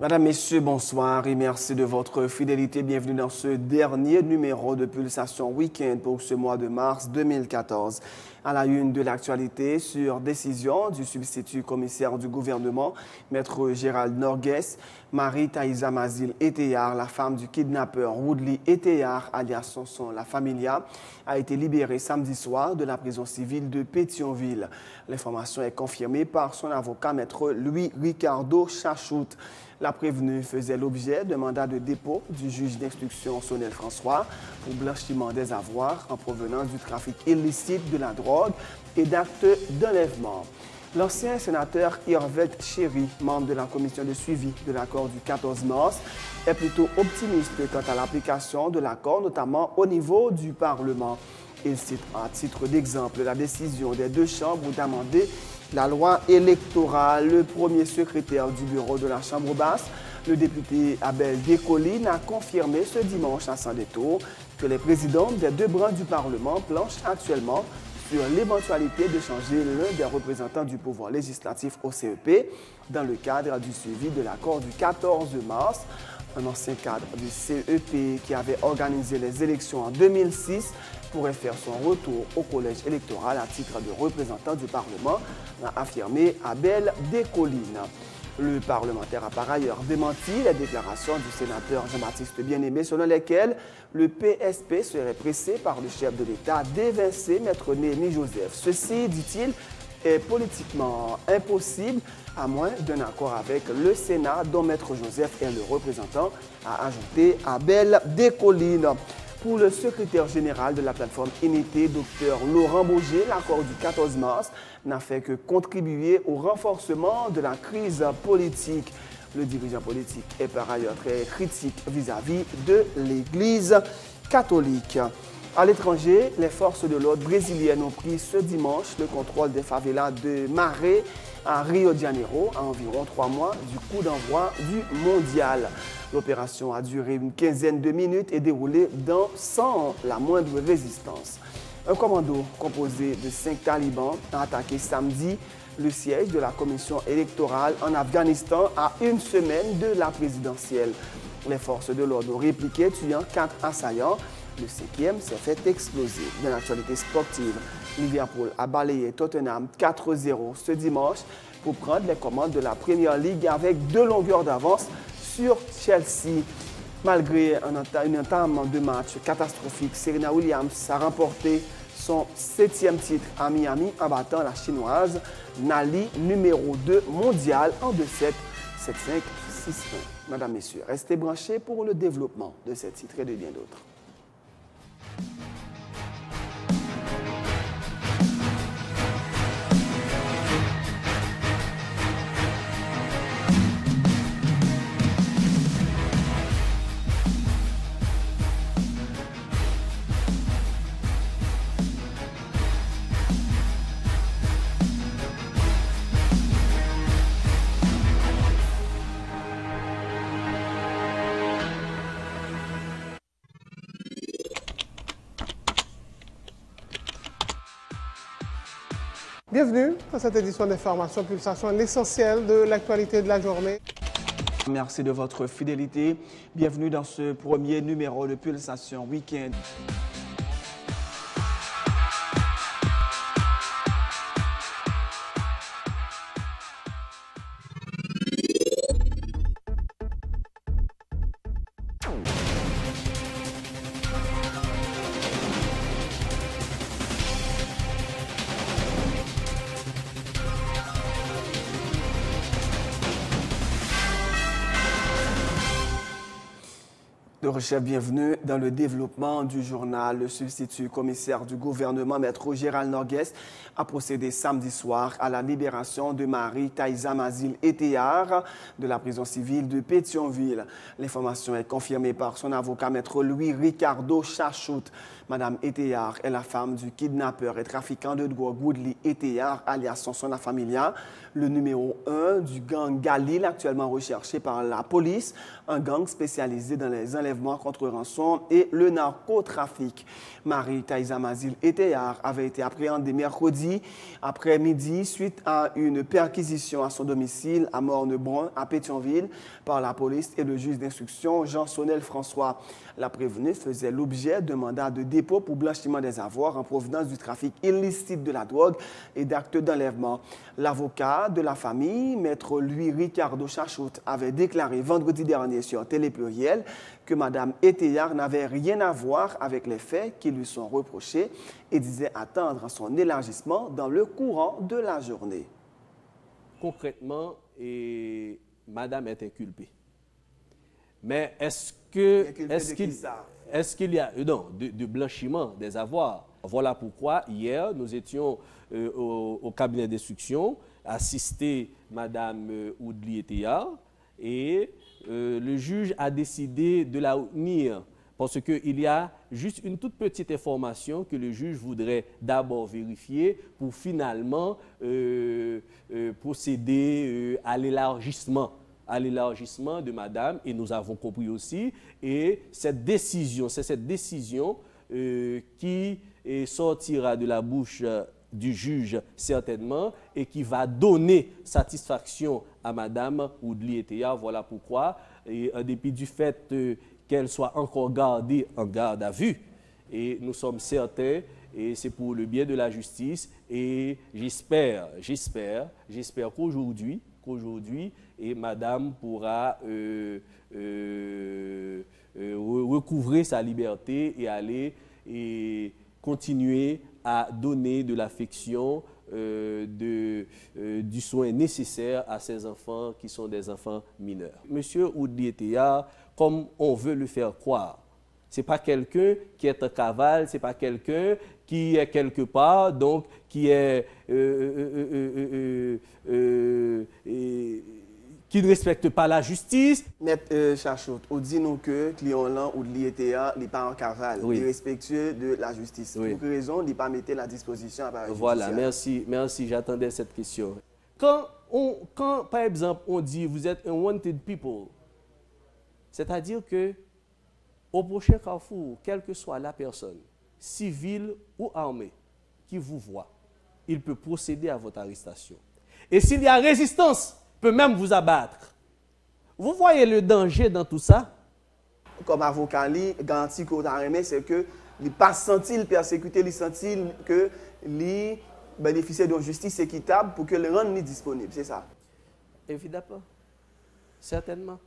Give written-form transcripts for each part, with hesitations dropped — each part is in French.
Madame, Messieurs, bonsoir et merci de votre fidélité. Bienvenue dans ce dernier numéro de Pulsation Week-end pour ce mois de mars 2014. À la une de l'actualité, sur décision du substitut commissaire du gouvernement, Maître Gérald Norgues, Marie Taïza Mazil Eteyar, la femme du kidnappeur Woodley Eteyar, alias Sonson La Familia, a été libérée samedi soir de la prison civile de Pétionville. L'information est confirmée par son avocat, Maître Louis Ricardo Chachout. La prévenue faisait l'objet d'un mandat de dépôt du juge d'instruction Sonel François pour blanchiment des avoirs en provenance du trafic illicite de la drogue et d'actes d'enlèvement. L'ancien sénateur Irvette Chéry, membre de la commission de suivi de l'accord du 14 mars, est plutôt optimiste quant à l'application de l'accord, notamment au niveau du Parlement. Il cite à titre d'exemple la décision des deux chambres d'amender la loi électorale. Le premier secrétaire du bureau de la Chambre basse, le député Abel Descollines, a confirmé ce dimanche à San Détour que les présidents des deux branches du Parlement planchent actuellement sur l'éventualité de changer l'un des représentants du pouvoir législatif au CEP dans le cadre du suivi de l'accord du 14 mars. Un ancien cadre du CEP qui avait organisé les élections en 2006 pourrait faire son retour au collège électoral à titre de représentant du Parlement, a affirmé Abel Descollines. Le parlementaire a par ailleurs démenti les déclarations du sénateur Jean-Baptiste Bien-Aimé selon lesquelles le PSP serait pressé par le chef de l'État d'évincer Maître Néhémie Joseph. Ceci, dit-il, est politiquement impossible à moins d'un accord avec le Sénat dont Maître Joseph est le représentant, a ajouté Abel Descollines. Pour le secrétaire général de la plateforme Unité, Dr Laurent Bourget, l'accord du 14 mars n'a fait que contribuer au renforcement de la crise politique. Le dirigeant politique est par ailleurs très critique vis-à-vis de l'Église catholique. À l'étranger, les forces de l'ordre brésiliennes ont pris ce dimanche le contrôle des favelas de Maré à Rio de Janeiro, à environ 3 mois du coup d'envoi du mondial. L'opération a duré une quinzaine de minutes et déroulé sans la moindre résistance. Un commando composé de 5 talibans a attaqué samedi le siège de la commission électorale en Afghanistan à une semaine de la présidentielle. Les forces de l'ordre ont répliqué, tuant 4 assaillants. Le 5e s'est fait exploser. Dans l'actualité sportive, Liverpool a balayé Tottenham 4-0 ce dimanche pour prendre les commandes de la Premier League avec 2 longueurs d'avance sur Chelsea. Malgré une entame de match catastrophique, Serena Williams a remporté son 7e titre à Miami en battant la chinoise Nali, numéro 2 mondial en 2-7, 7-5, 6-1. Mesdames, Messieurs, restez branchés pour le développement de ces titres et de bien d'autres. Bienvenue dans cette édition d'information Pulsation, l'essentiel de l'actualité de la journée. Merci de votre fidélité. Bienvenue dans ce premier numéro de Pulsation Week-end. Chef, bienvenue dans le développement du journal. Le substitut commissaire du gouvernement, Maître Gérald Norgues, a procédé samedi soir à la libération de Marie Taïza Mazil Eteyar de la prison civile de Pétionville. L'information est confirmée par son avocat, Maître Louis Ricardo Chachout. Madame Eteyar est la femme du kidnappeur et trafiquant de drogue Woodley Eteyar, alias Sonson La Familia, le numéro 1 du gang Galil, actuellement recherché par la police, un gang spécialisé dans les enlèvements d'enlèvement contre rançon et le narcotrafic. Marie-Taïsa Mazil Eteyar avait été appréhendée mercredi après-midi suite à une perquisition à son domicile à Morne-Brun, à Pétionville, par la police et le juge d'instruction Jean-Sonel François. La prévenue faisait l'objet d'un mandat de dépôt pour blanchiment des avoirs en provenance du trafic illicite de la drogue et d'actes d'enlèvement. L'avocat de la famille, maître Louis Ricardo Chachout, avait déclaré vendredi dernier sur Télé Pluriel que Mme Eteyar n'avait rien à voir avec les faits qui lui sont reprochés et disait attendre son élargissement dans le courant de la journée. Concrètement, Madame est inculpée. Mais est-ce qu'il y a de blanchiment des avoirs? Voilà pourquoi hier, nous étions au cabinet d'instruction, assisté Mme Oudli Eteyar, et le juge a décidé de la retenir parce qu'il y a juste une toute petite information que le juge voudrait d'abord vérifier pour finalement procéder à l'élargissement de Madame, et nous avons compris aussi, et c'est cette décision qui sortira de la bouche du juge certainement et qui va donner satisfaction à Madame Oudli Eteyar. Voilà pourquoi, en dépit du fait qu'elle soit encore gardée en garde à vue, et nous sommes certains, et c'est pour le bien de la justice, et j'espère qu'aujourd'hui, et Madame pourra recouvrer sa liberté et aller et continuer à donner de l'affection, du soin nécessaire à ces enfants qui sont des enfants mineurs. Monsieur Oudli Eteyar, comme on veut le faire croire, ce n'est pas quelqu'un qui est en cavale, ce n'est pas quelqu'un qui est quelque part, donc qui est qui ne respecte pas la justice. Maître Chachout, on dit nous que client là Oudli Eteyar n'est pas en cavale, il est respectueux de la justice. Pour quelle raison il n'a pas mis la disposition à l'appareil Voilà, merci, j'attendais cette question. Quand, par exemple, on dit vous êtes un wanted people, c'est-à-dire que au prochain carrefour, quelle que soit la personne, civile ou armée, qui vous voit, il peut procéder à votre arrestation. Et s'il y a résistance, peut même vous abattre. Vous voyez le danger dans tout ça? Comme avocat, garantie qu'on a remis, c'est que il pas senti le persécuté, il senti que il bénéficiait d'une justice équitable pour que le rende disponible, c'est ça? Évidemment, certainement.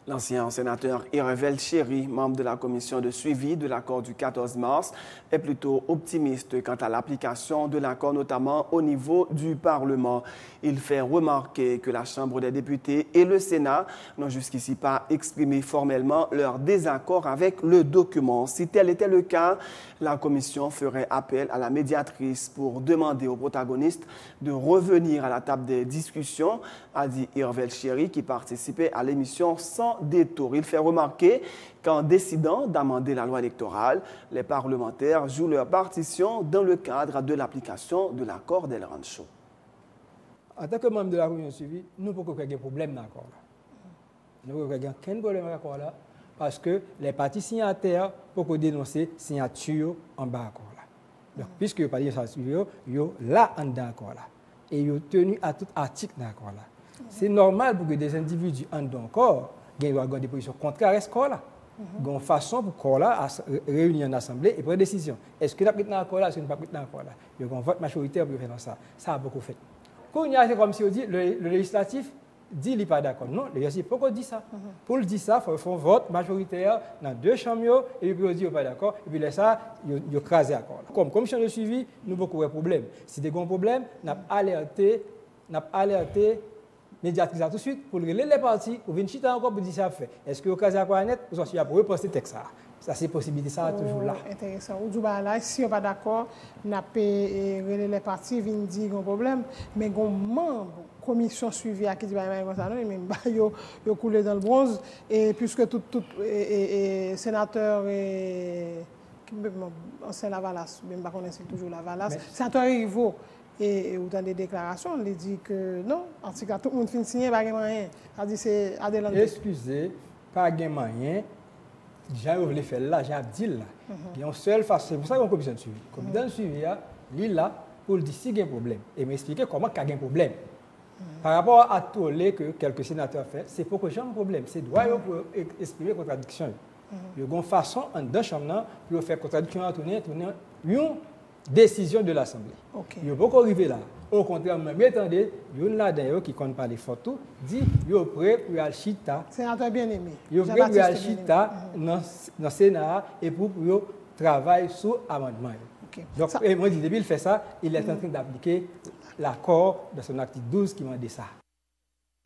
L'ancien sénateur Irvel Chéry, membre de la commission de suivi de l'accord du 14 mars, est plutôt optimiste quant à l'application de l'accord, notamment au niveau du Parlement. Il fait remarquer que la Chambre des députés et le Sénat n'ont jusqu'ici pas exprimé formellement leur désaccord avec le document. Si tel était le cas, la commission ferait appel à la médiatrice pour demander aux protagonistes de revenir à la table des discussions, a dit Irvel Chéry, qui participait à l'émission sans détour. Il fait remarquer qu'en décidant d'amender la loi électorale, les parlementaires jouent leur partition dans le cadre de l'application de l'accord d'El Rancho. En tant que membre de la commission suivie, nous ne pouvons pas avoir de problème dans l'accord. Nous ne pouvons pas avoir aucun problème dans l'accord parce que les partis signataires peuvent dénoncer la signature en bas de l'accord. Donc, puisque les partis signataires sont là en d'accord et ils sont tenus à tout article dans l'accord. C'est normal pour que des individus en encore aient des positions contraires à ce corps-là. Il y a une façon pour corps là réunir en assemblée et prendre une décision. Est-ce que nous avons pris dans l'accord là, est-ce que nous n'avons pas pris dans l'accord là? Il y a un vote majoritaire pour faire ça. Ça a beaucoup fait. Quand c'est comme si on dit le législatif dit qu'il n'est pas d'accord. Non, le législatif, pourquoi on dit ça? Pour le dire ça, il faut faire un vote majoritaire dans deux chambres et puis on dit qu'il n'est pas d'accord. Et puis là, ça, il a crasé l'accord. Comme commission de suivi, nous avons beaucoup de problèmes. Si des grands problèmes, nous avons alerté médiatrice tout de suite pour les partis, pour venir chiter encore pour dire ça fait. Est-ce que au cas où net, vous aussi pour reposter le texte ça? Ça c'est possibilité ça toujours là. Intéressant. Ou du là, si on pas d'accord, n'a pas les partis viennent dire un problème, mais gon membre commission suivi à qui dit comme ça non, même yo coulé dans le bronze et puisque tout sénateur et ancien Lavalas, même pas connaître toujours Lavalas, sénateur Rivo. Et dans des déclarations, on dit que non, en tout cas, tout le monde finit signer, pas de moyen. Ça dit c'est Adelan. Excusez, pas de moyen. déjà, vous voulez faire là, j'ai dit là. Il y a une seule façon, c'est pour ça qu'on a une commission de suivi. La commission de suivi, il est là pour dire s'il y a un problème et m'expliquer comment il y a un problème. Par rapport à tout ce que quelques sénateurs font, c'est pour que j'ai un problème. C'est droit pour exprimer contradiction. Il y a une façon, dans chambre, pour faire contradiction à tourner une décision de l'Assemblée. Il n'y a pas arriver là. Au contraire, même attendez, il y a là d'ailleurs qui compte parler photo, dit il est prêt pour aller chita. Sénateur bien aimé. Il est prêt pour aller chita dans le Sénat et pour travailler sur l'amendement. Donc, moi, depuis qu'il fait ça, il est en train d'appliquer l'accord de son article 12 qui m'a dit ça.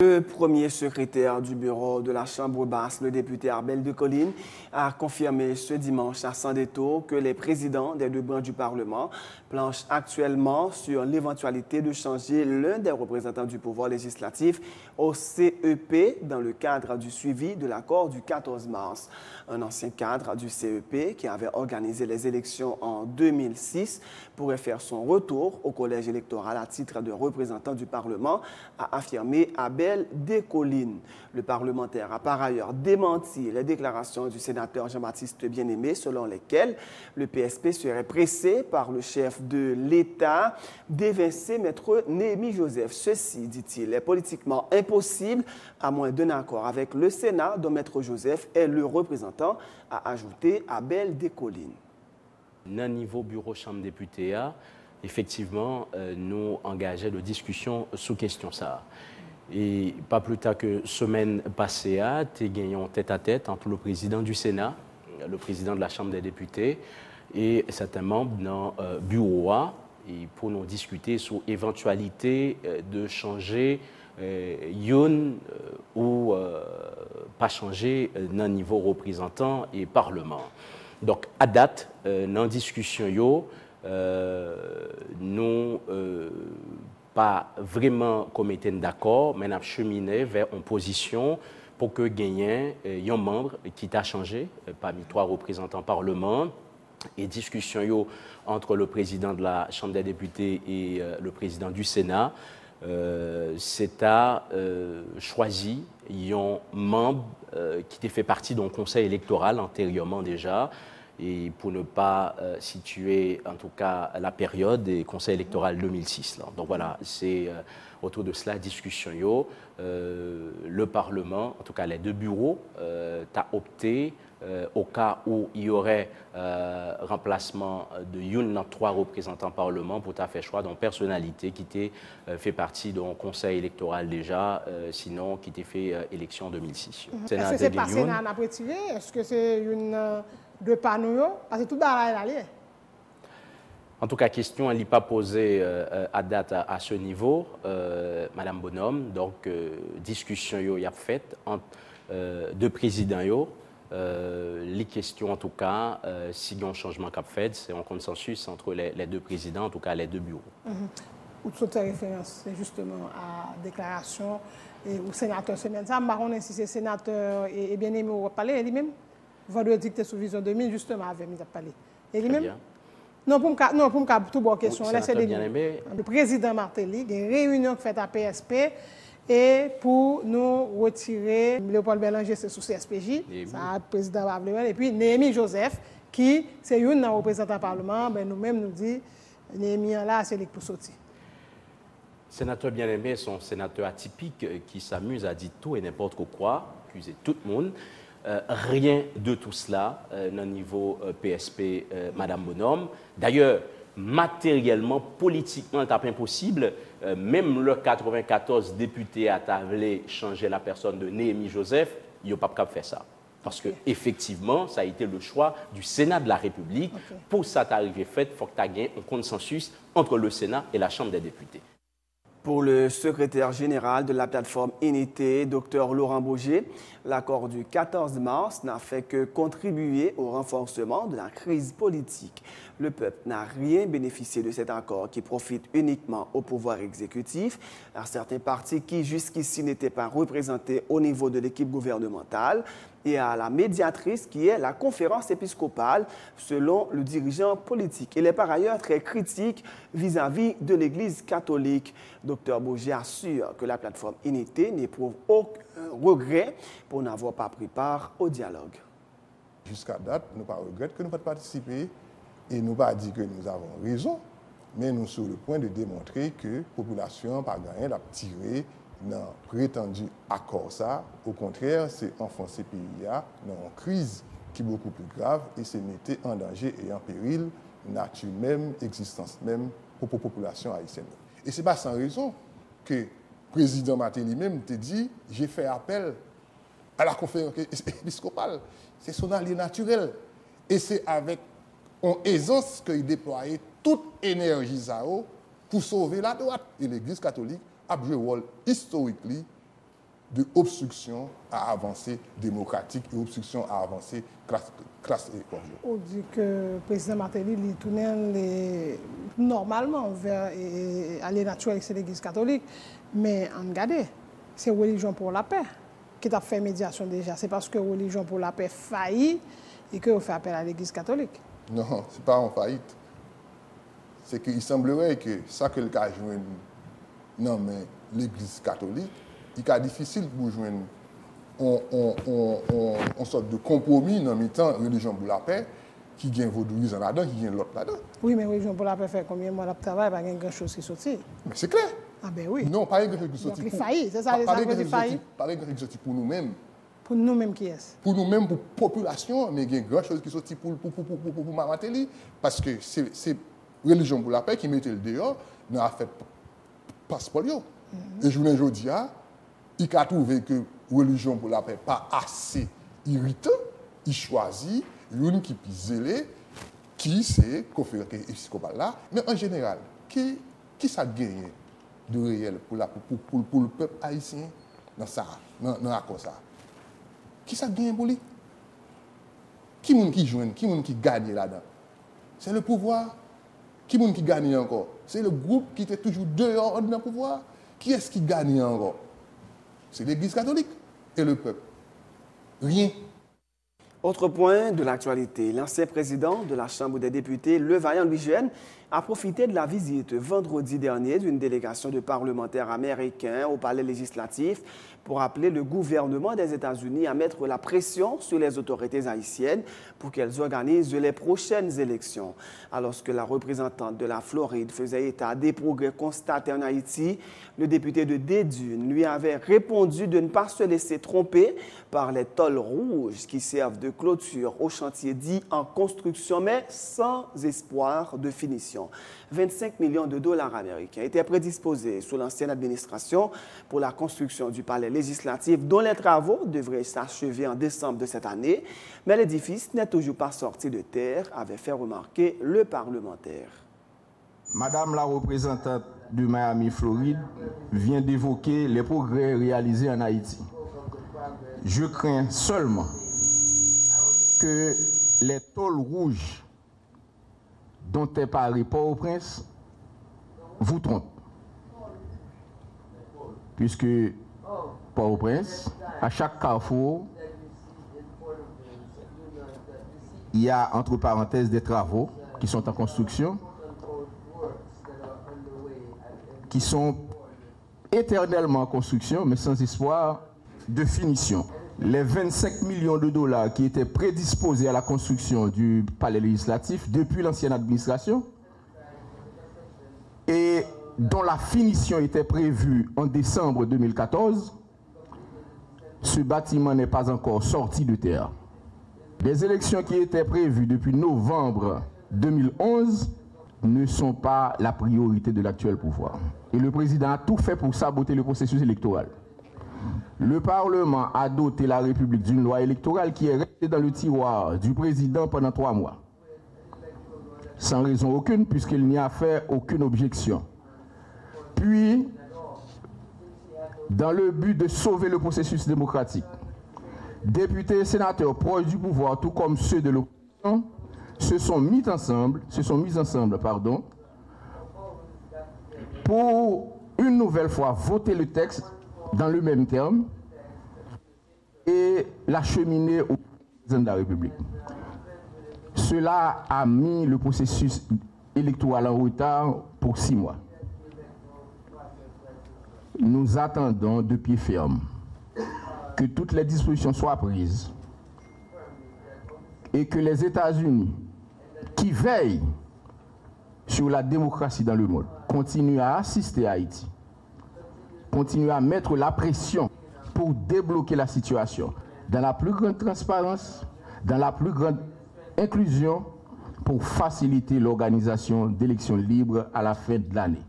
Le premier secrétaire du bureau de la Chambre basse, le député Abel de Colline, a confirmé ce dimanche à Sans Détour que les présidents des deux branches du Parlement planchent actuellement sur l'éventualité de changer l'un des représentants du pouvoir législatif au CEP dans le cadre du suivi de l'accord du 14 mars. Un ancien cadre du CEP qui avait organisé les élections en 2006 pourrait faire son retour au collège électoral à titre de représentant du Parlement, a affirmé Abel de Colline. Le parlementaire a par ailleurs démenti les déclarations du sénateur Jean-Baptiste Bien-Aimé selon lesquelles le PSP serait pressé par le chef de l'État d'évincer Maître Néhémie Joseph. Ceci, dit-il, est politiquement impossible à moins d'un accord avec le Sénat dont Maître Joseph est le représentant, a ajouté Abel de Colline. Dans niveau bureau chambre députés, effectivement, nous engageons de discussion sous question ça. Et pas plus tard que semaine passée, nous gagnons tête-à-tête entre le président du Sénat, le président de la Chambre des députés et certains membres dans le bureau et pour nous discuter sur l'éventualité de changer ou pas changer dans le niveau représentant et parlement. Donc, à date, dans la discussion, nous pas vraiment comme étant d'accord, mais nous avons cheminé vers une position pour que gagner un membre qui t'a changé parmi 3 représentants parlement et discussion entre le président de la Chambre des députés et le président du Sénat. C'est à choisi un membre qui fait partie d'un conseil électoral antérieurement déjà. Et pour ne pas situer, en tout cas, la période des conseils électoraux 2006. Là. Donc voilà, c'est autour de cela, discussion. Le Parlement, en tout cas les 2 bureaux, a opté au cas où il y aurait remplacement de une dans 3 représentants Parlement pour faire choix d'une personnalité qui fait partie d'un conseil électoral déjà, sinon qui fait élection en 2006. Est-ce que c'est passé dans la retiré? Est-ce que c'est une... de panneaux, parce que tout dans la lié. En tout cas, question, elle n'est pas posée à date à ce niveau, Madame Bonhomme. Donc, discussion y a faite entre 2 présidents. Les questions, en tout cas, s'il y a un changement qu'a fait, c'est un consensus entre les 2 présidents, en tout cas les 2 bureaux. Où toute référence, c'est justement à la déclaration au sénateur semaine. Ça, Maron, si c'est sénateur et bien aimé, on va parler lui-même. Vendredi, tu es sous Vision 2000, justement, avec nous parlé. Et lui-même? Non, pour me tout bonne question. Le président Martelly, il y a une réunion faite à PSP et pour nous retirer Léopold Bélanger, c'est sous CSPJ, ça, le président Bavlevel, et puis Néhémie Joseph, qui, c'est une représentant Parlement, ben nous-mêmes nous dit, Néhémie là, c'est lui pour sortir. Sénateur bien-aimé, son sénateur atypique qui s'amuse à dire tout et n'importe quoi, accuser tout le monde. Rien de tout cela dans le niveau PSP, Madame Bonhomme. D'ailleurs, matériellement, politiquement, c'est impossible. Même le 94 député a voulu changer la personne de Néhémie Joseph, il n'y a pas de faire ça. Parce qu'effectivement, ça a été le choix du Sénat de la République. Pour ça t'arriver fait, il faut que tu aies un consensus entre le Sénat et la Chambre des députés. Pour le secrétaire général de la plateforme Unité, Dr Laurent Bourget, l'accord du 14 mars n'a fait que contribuer au renforcement de la crise politique. Le peuple n'a rien bénéficié de cet accord qui profite uniquement au pouvoir exécutif, à certains partis qui jusqu'ici n'étaient pas représentés au niveau de l'équipe gouvernementale et à la médiatrice qui est la conférence épiscopale, selon le dirigeant politique. Il est par ailleurs très critique vis-à-vis de l'Église catholique. Dr Bourget assure que la plateforme Unité n'éprouve aucun regret pour n'avoir pas pris part au dialogue. Jusqu'à date, nous ne regrettons que nous ne pas participer et nous pas dit que nous avons raison, mais nous sommes sur le point de démontrer que la population n'a pas gagné à tirer dans prétendu accord ça. Au contraire, c'est enfoncer le pays dans une crise qui est beaucoup plus grave et c'est mettre en danger et en péril nature même, existence même pour la population haïtienne. Et ce n'est pas sans raison que le président Maté lui-même te dit j'ai fait appel à la conférence épiscopale. C'est son allié naturel. Et c'est avec une aisance qu'il déployait toute énergie pour sauver la droite. Et l'Église catholique a joué un rôle historique de obstruction à avancée démocratique et obstruction à avancée classe économique. On dit que le président Martelly il tournait normalement vers aller naturel c'est l'Église catholique, mais en regardez, c'est Religion pour la paix qui a fait médiation déjà. C'est parce que Religion pour la paix faillit et qu'on fait appel à l'Église catholique. Non, ce n'est pas en faillite. C'est qu'il semblerait que ça que le cas joue non mais l'Église catholique, il est difficile pour joindre une sorte de compromis dans le temps Religion pour la paix qui gagne vaudouisme là-dedans, qui gagne l'autre là-dedans. Oui, mais Religion pour la paix fait combien de mois de travail, pas grand-chose qui sortit. Mais c'est clair. Ah ben oui. Non, pas grand-chose qui sortit. Donc il faillit, c'est ça les gens qui faillit. Pas grand-chose qui sortit pour nous-mêmes. Pour nous-mêmes qui est-ce? Pour nous-mêmes, pour la population, mais il y a grand-chose qui sortit pour Mamateli, parce que c'est Religion pour la paix qui mettait le dehors dans l'affaire passeport. Et je vous dis, il a trouvé que Religion pour la paix pas assez irritant, il choisit une qui est zélée, qui c'est conférence épiscopale là, mais en général, qui ça gagne de réel pour le peuple haïtien dans ça, dans l'accord ça? Qui ça gagne pour lui? Qui est-ce qui joue, qui est-ce qui gagne là-dedans? C'est le pouvoir. Qui est-ce qui gagne encore? C'est le groupe qui était toujours dehors dans le pouvoir. Qui est-ce qui gagne encore? C'est l'Église catholique et le peuple. Rien. Autre point de l'actualité, l'ancien président de la Chambre des députés, Le Vaillant Louis-Jeune, a profité de la visite vendredi dernier d'une délégation de parlementaires américains au palais législatif pour appeler le gouvernement des États-Unis à mettre la pression sur les autorités haïtiennes pour qu'elles organisent les prochaines élections. Alors que la représentante de la Floride faisait état des progrès constatés en Haïti, le député de Dédune lui avait répondu de ne pas se laisser tromper par les tôles rouges qui servent de clôture au chantier dit en construction, mais sans espoir de finition. 25 millions de dollars américains étaient prédisposés sous l'ancienne administration pour la construction du palais législatif dont les travaux devraient s'achever en décembre de cette année, mais l'édifice n'est toujours pas sorti de terre, avait fait remarquer le parlementaire. Madame la représentante de Miami, Floride, vient d'évoquer les progrès réalisés en Haïti. Je crains seulement que les tôles rouges dont est parlé Port-au-Prince vous trompent. Puisque Port-au-Prince, à chaque carrefour, il y a entre parenthèses des travaux qui sont en construction, qui sont éternellement en construction, mais sans espoir de finition. Les 25 millions de dollars qui étaient prédisposés à la construction du palais législatif depuis l'ancienne administration et dont la finition était prévue en décembre 2014, ce bâtiment n'est pas encore sorti de terre. Les élections qui étaient prévues depuis novembre 2011 ne sont pas la priorité de l'actuel pouvoir. Et le président a tout fait pour saboter le processus électoral. Le Parlement a doté la République d'une loi électorale qui est restée dans le tiroir du président pendant 3 mois. Sans raison aucune, puisqu'il n'y a fait aucune objection. Puis, dans le but de sauver le processus démocratique, députés et sénateurs proches du pouvoir, tout comme ceux de l'opposition, se sont mis ensemble, pour une nouvelle fois voter le texte dans le même terme et l'acheminer au président de la République. Cela a mis le processus électoral en retard pour 6 mois. Nous attendons de pied ferme que toutes les dispositions soient prises et que les États-Unis, qui veillent sur la démocratie dans le monde, continuent à assister à Haïti, continuent à mettre la pression pour débloquer la situation dans la plus grande transparence, dans la plus grande inclusion, pour faciliter l'organisation d'élections libres à la fin de l'année.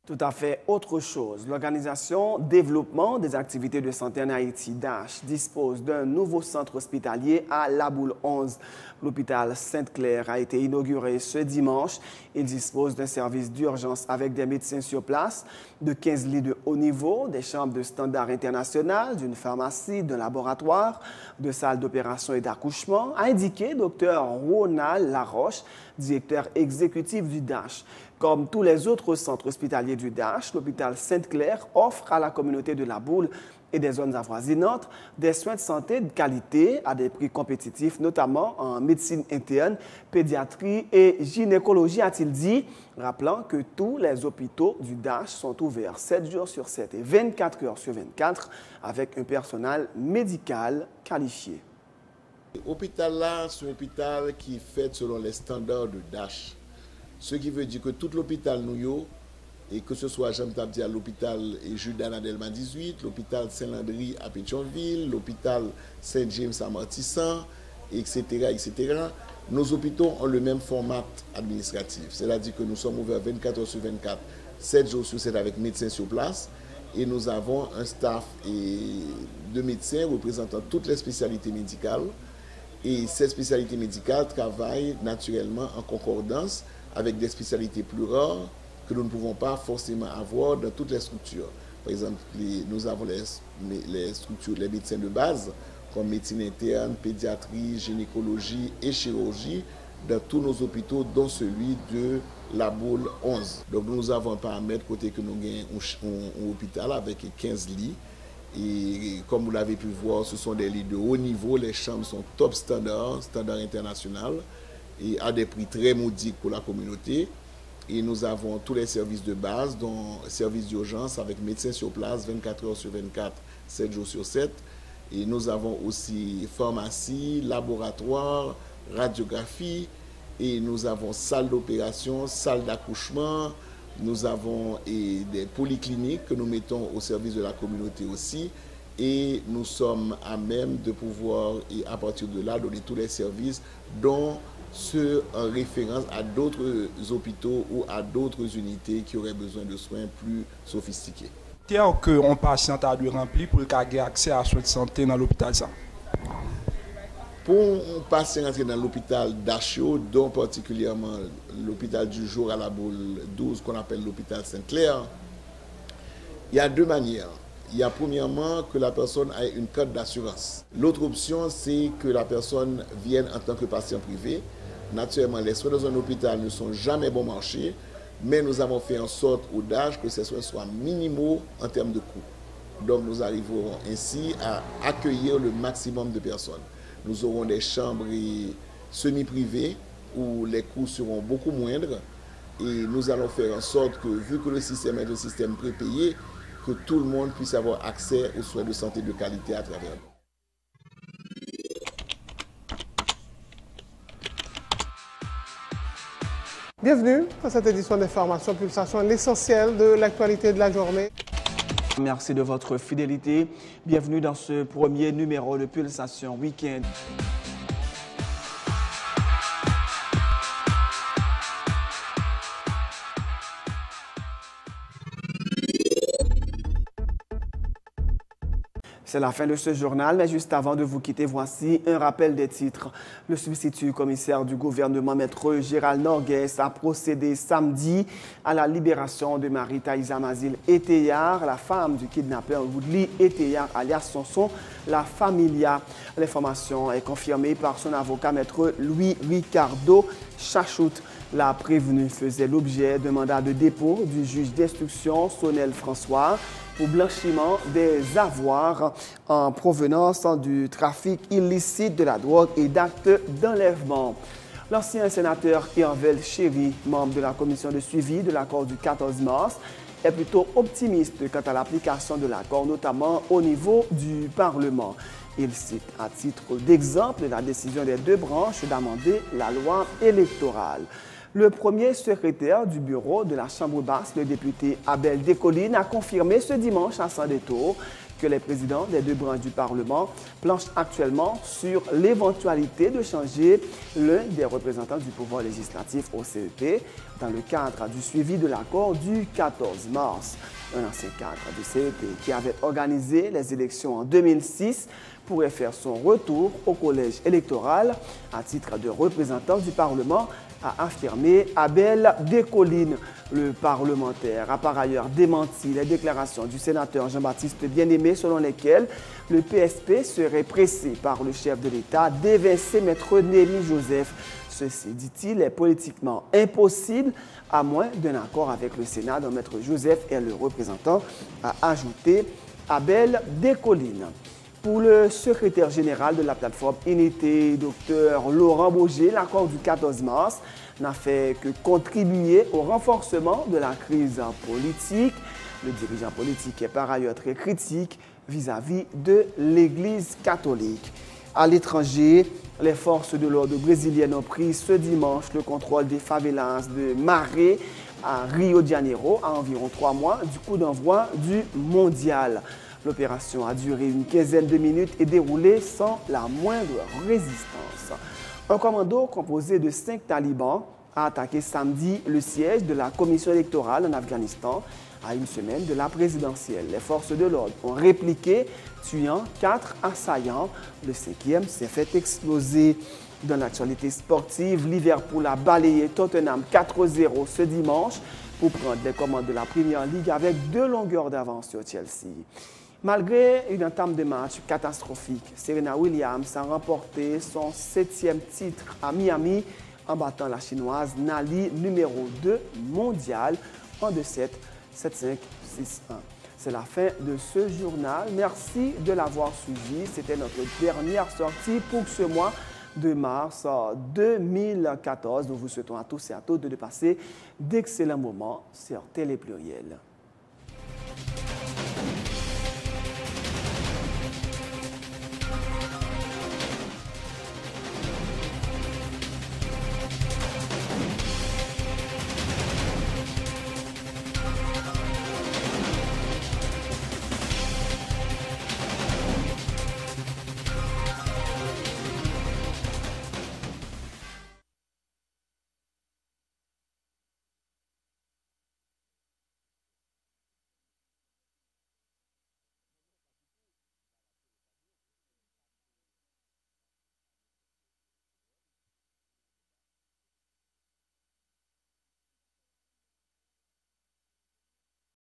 Tout à fait autre chose. L'Organisation Développement des activités de santé en Haïti, DASH, dispose d'un nouveau centre hospitalier à La Boule 11. L'hôpital Sainte-Claire a été inauguré ce dimanche. Il dispose d'un service d'urgence avec des médecins sur place, de 15 lits de haut niveau, des chambres de standard international, d'une pharmacie, d'un laboratoire, de salles d'opération et d'accouchement, a indiqué Dr Ronald Laroche, directeur exécutif du DASH. Comme tous les autres centres hospitaliers du DASH, l'hôpital Sainte-Claire offre à la communauté de La Boule et des zones avoisinantes des soins de santé de qualité à des prix compétitifs, notamment en médecine interne, pédiatrie et gynécologie, a-t-il dit, rappelant que tous les hôpitaux du DASH sont ouverts 7 jours sur 7 et 24 heures sur 24 avec un personnel médical qualifié. L'hôpital là, c'est un hôpital qui est fait selon les standards de DASH. Ce qui veut dire que tout l'hôpital nous, et que ce soit, j'aime dire, l'hôpital Judas Nadelma 18, l'hôpital Saint-Landry à Pétionville, l'hôpital Saint-James à Martissan, etc., etc., nos hôpitaux ont le même format administratif. C'est-à-dire que nous sommes ouverts 24 heures sur 24, 7 jours sur 7 avec médecins sur place, et nous avons un staff de médecins représentant toutes les spécialités médicales. Et ces spécialités médicales travaillent naturellement en concordance avec des spécialités plus rares que nous ne pouvons pas forcément avoir dans toutes les structures. Par exemple, nous avons les structures, les médecins de base, comme médecine interne, pédiatrie, gynécologie et chirurgie, dans tous nos hôpitaux, dont celui de La Boule 11. Donc nous avons un paramètre côté que nous avons un hôpital avec 15 lits. Et comme vous l'avez pu voir, ce sont des lits de haut niveau, les chambres sont top standard international, et à des prix très modiques pour la communauté. Et nous avons tous les services de base, dont services d'urgence avec médecins sur place 24 heures sur 24, 7 jours sur 7. Et nous avons aussi pharmacie, laboratoire, radiographie, et nous avons salle d'opération, salle d'accouchement, nous avons des polycliniques que nous mettons au service de la communauté aussi. Et nous sommes à même de pouvoir, et à partir de là, donner tous les services, dont ceux en référence à d'autres hôpitaux ou à d'autres unités qui auraient besoin de soins plus sophistiqués. Qu'est-ce qu'un patient a dû remplir pour avoir accès à soins de santé dans l'hôpital? Pour un patient entrer dans l'hôpital d'Achio, dont particulièrement l'hôpital du jour à La Boule 12, qu'on appelle l'hôpital Sainte-Claire, il y a deux manières. Il y a premièrement que la personne ait une carte d'assurance. L'autre option, c'est que la personne vienne en tant que patient privé. Naturellement, les soins dans un hôpital ne sont jamais bon marché, mais nous avons fait en sorte au DASH que ces soins soient minimaux en termes de coûts. Donc nous arriverons ainsi à accueillir le maximum de personnes. Nous aurons des chambres semi-privées où les coûts seront beaucoup moindres, et nous allons faire en sorte que, vu que le système est un système prépayé, que tout le monde puisse avoir accès aux soins de santé de qualité à travers nous. Bienvenue dans cette édition d'Information Pulsation, l'essentiel de l'actualité de la journée. Merci de votre fidélité. Bienvenue dans ce premier numéro de Pulsation Week-end. C'est la fin de ce journal, mais juste avant de vous quitter, voici un rappel des titres. Le substitut commissaire du gouvernement, maître Gérald Norgues, a procédé samedi à la libération de Marie-Thaïsa Mazil Eteyar, la femme du kidnappeur Woodley Eteyar, alias Sonson, la Familia. L'information est confirmée par son avocat, maître Louis Ricardo Chachout. La prévenue faisait l'objet d'un mandat de dépôt du juge d'instruction Sonel François pour blanchiment des avoirs en provenance du trafic illicite de la drogue et d'actes d'enlèvement. L'ancien sénateur Hervel Chéry, membre de la commission de suivi de l'accord du 14 mars, est plutôt optimiste quant à l'application de l'accord, notamment au niveau du Parlement. Il cite à titre d'exemple la décision des deux branches d'amender la loi électorale. Le premier secrétaire du bureau de la Chambre basse, le député Abel Descollines, a confirmé ce dimanche à Sans Détour que les présidents des deux branches du Parlement planchent actuellement sur l'éventualité de changer l'un des représentants du pouvoir législatif au CEP dans le cadre du suivi de l'accord du 14 mars. Un ancien cadre du CEP qui avait organisé les élections en 2006 pourrait faire son retour au collège électoral à titre de représentant du Parlement, a affirmé Abel Descollines. Le parlementaire a par ailleurs démenti les déclarations du sénateur Jean-Baptiste Bien-Aimé selon lesquelles le PSP serait pressé par le chef de l'État d'évincer Maître Némi Joseph. Ceci, dit-il, est politiquement impossible à moins d'un accord avec le Sénat dont Maître Joseph est le représentant, a ajouté Abel Descollines. Pour le secrétaire général de la plateforme Unité, Dr Laurent Boger, l'accord du 14 mars n'a fait que contribuer au renforcement de la crise politique. Le dirigeant politique est par ailleurs très critique vis-à-vis de l'Église catholique. À l'étranger, les forces de l'ordre brésiliennes ont pris ce dimanche le contrôle des favelas de Maré à Rio de Janeiro, à environ 3 mois du coup d'envoi du mondial. L'opération a duré une quinzaine de minutes et déroulé sans la moindre résistance. Un commando composé de 5 talibans a attaqué samedi le siège de la commission électorale en Afghanistan à une semaine de la présidentielle. Les forces de l'ordre ont répliqué, tuant 4 assaillants. Le 5e s'est fait exploser. Dans l'actualité sportive, Liverpool a balayé Tottenham 4-0 ce dimanche pour prendre les commandes de la Premier League avec 2 longueurs d'avance sur Chelsea. Malgré une entame de match catastrophique, Serena Williams a remporté son 7e titre à Miami en battant la Chinoise Nali, numéro 2 mondial, en 2-7, 7-5, 6-1. C'est la fin de ce journal. Merci de l'avoir suivi. C'était notre dernière sortie pour ce mois de mars 2014. Nous vous souhaitons à tous et à toutes de passer d'excellents moments sur Télé Pluriel.